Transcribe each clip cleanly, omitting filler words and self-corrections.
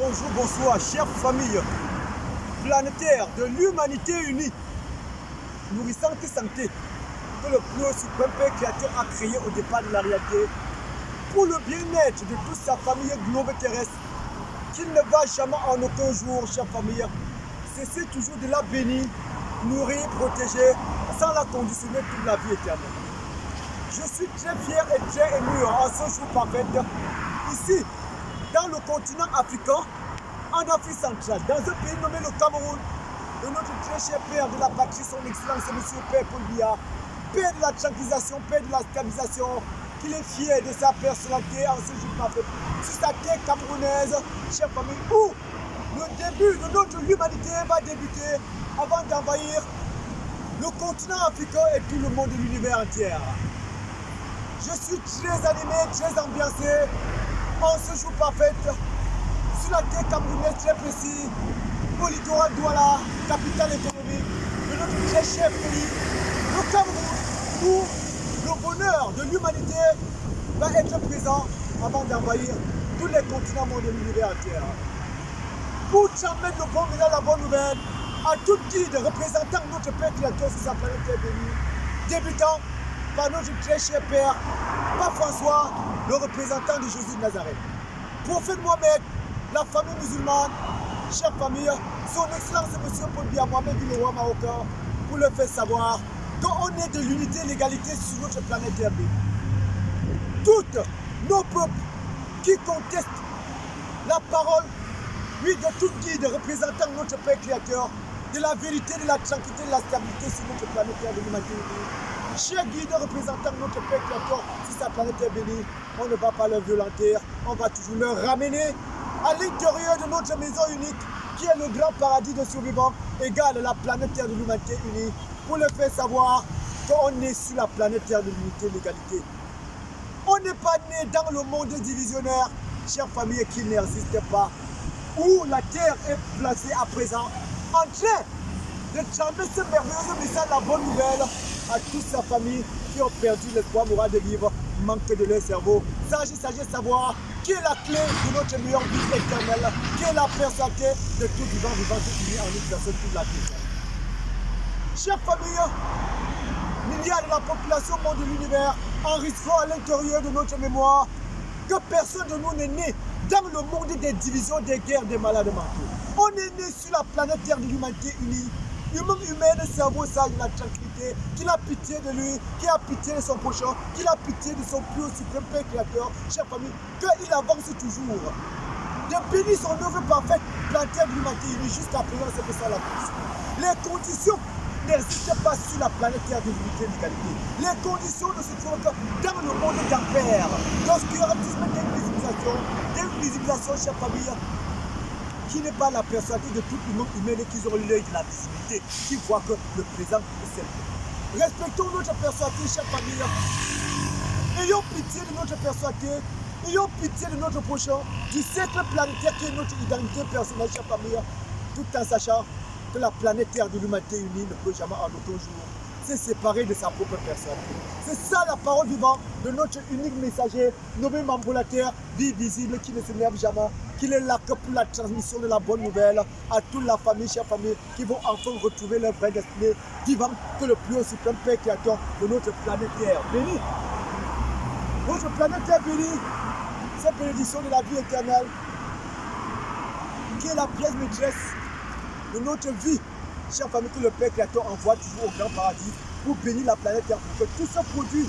Bonjour, bonsoir, chère famille planétaire de l'humanité unie, nourrissante et santé, que le plus suprême Père Créateur a créé au départ de la réalité, pour le bien-être de toute sa famille globe terrestre, qu'il ne va jamais en aucun jour, chère famille, cesser toujours de la bénir, nourrir, protéger, sans la conditionner toute la vie éternelle. Je suis très fier et très ému en ce jour parfait, ici, dans le continent africain, en Afrique centrale, dans un pays nommé le Cameroun, de notre très cher père de la patrie, son excellence, M. Père Paul Biya, père de la tranquillisation, père de la stabilisation, qu'il est fier de sa personnalité en ce jour parfait, sur sa terre camerounaise, chère famille, où le début de notre humanité va débuter avant d'envahir le continent africain et tout le monde de l'univers entier. Je suis très animé, très ambiancé en ce jour parfait, sur la terre camerounaise très précis, au littoral Douala, capitale économique de notre très cher pays, le Cameroun, où le bonheur de l'humanité va être présent avant d'envahir tous les continents de l'univers entier. Pour transmettre le bon message, la bonne nouvelle, à tout guide représentant notre Père Créateur sur sa planète Terre bénie, débutant par notre très cher Père, Pape François, le représentant de Jésus de Nazareth. Prophète Mohamed, la famille musulmane, chère famille, son excellence M. Paul Biya Mohamed le roi marocain, pour le faire savoir qu'on est de l'unité et l'égalité sur notre planète Terre bénie. Toutes nos peuples qui contestent la parole, oui, de tout guide représentant notre Père Créateur, de la vérité, de la tranquillité, de la stabilité sur notre planète Terre de l'humanité unie. Chers guides représentant notre Père Créateur sur sa planète Terre bénie, on ne va pas leur violenter, on va toujours leur ramener à l'intérieur de notre maison unique, qui est le grand paradis de survivants, égal à la planète Terre de l'humanité unie, pour leur faire savoir qu'on est sur la planète Terre de l'unité et l'égalité. On n'est pas né dans le monde divisionnaire, chère famille, qui n'existe pas, où la Terre est placée à présent en train de transmettre ce merveilleux message, la bonne nouvelle, à toute sa famille qui ont perdu l'espoir moral de vivre, manque de leur cerveau. Sagesse, savoir qui est la clé de notre meilleure vie éternelle, qui est la personnalité de tout vivant unis en une personne toute la vie. Chère famille, milliards de la population monde de l'univers enregistrant à l'intérieur de notre mémoire que personne de nous n'est né dans le monde des divisions, des guerres, des malades mentaux. On est né sur la planète Terre de l'humanité unie, humaine, cerveau, sage, de la tranquillité, qu'il a pitié de lui, qu'il a pitié de son prochain, qu'il a pitié de son plus haut suprême Père Créateur, chère famille, qu'il avance toujours. De bénir son œuvre parfaite, planète Terre de l'humanité unie, jusqu'à présent, c'est ça la plus. Les conditions n'existent pas sur la planète Terre de l'unité et de l'égalité. Les conditions ne se trouvent que dans le monde d'enfer. L'obscurantisme d'invisibilisation, chère famille, qui n'est pas la personnalité de tout le monde humain et qui ont l'œil de la visibilité, qui voit que le présent est celle. Respectons notre personnalité, chère famille. Ayons pitié de notre personnalité, ayons pitié de notre prochain, du cercle planétaire qui est notre identité personnelle, chère famille, tout en sachant que la planète Terre de l'humanité unie ne peut jamais en aucun jour se séparer de sa propre personne. C'est ça la parole vivante de notre unique messager, nommé Mambolateur, vie visible, qui ne se lève jamais, qu'il est là que pour la transmission de la bonne nouvelle à toute la famille, chère famille, qui vont enfin retrouver leur vraie destinée, vivant que le plus haut suprême Père Créateur de notre planète Terre bénie. Notre planète Terre bénie, cette bénédiction de la vie éternelle, qui est la pièce maîtresse de notre vie, chère famille, que le Père Créateur envoie toujours au grand paradis pour bénir la planète Terre, pour que tout ce produit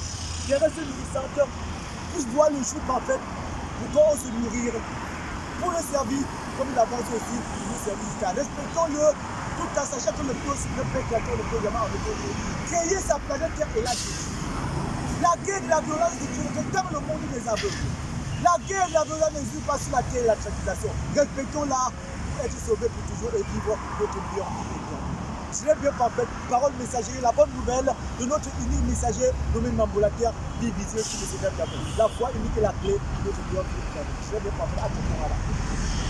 terrestre nourrissante puisse voir le jour parfait pour qu'on se nourrir, pour le servir, comme il avance aussi pour nous servir jusqu'à. Respectons-le tout en sachant que le plus suprême Père Créateur ne peut jamais en créer sa planète Terre et la détruire. La guerre de la violence ne tue que dans le monde des aveugles. La guerre de la violence ne joue pas sur la terre et la tranquillisation. Respectons-la pour être sauvés pour toujours et vivre notre meilleure vie. Très bien parfait, parole messagerie, la bonne nouvelle de notre unique messager nommé Mambolateur, vie visible qui ne se lève jamais. La foi unique est la clé de notre meilleure vie. Très bien parfait, à tout le monde.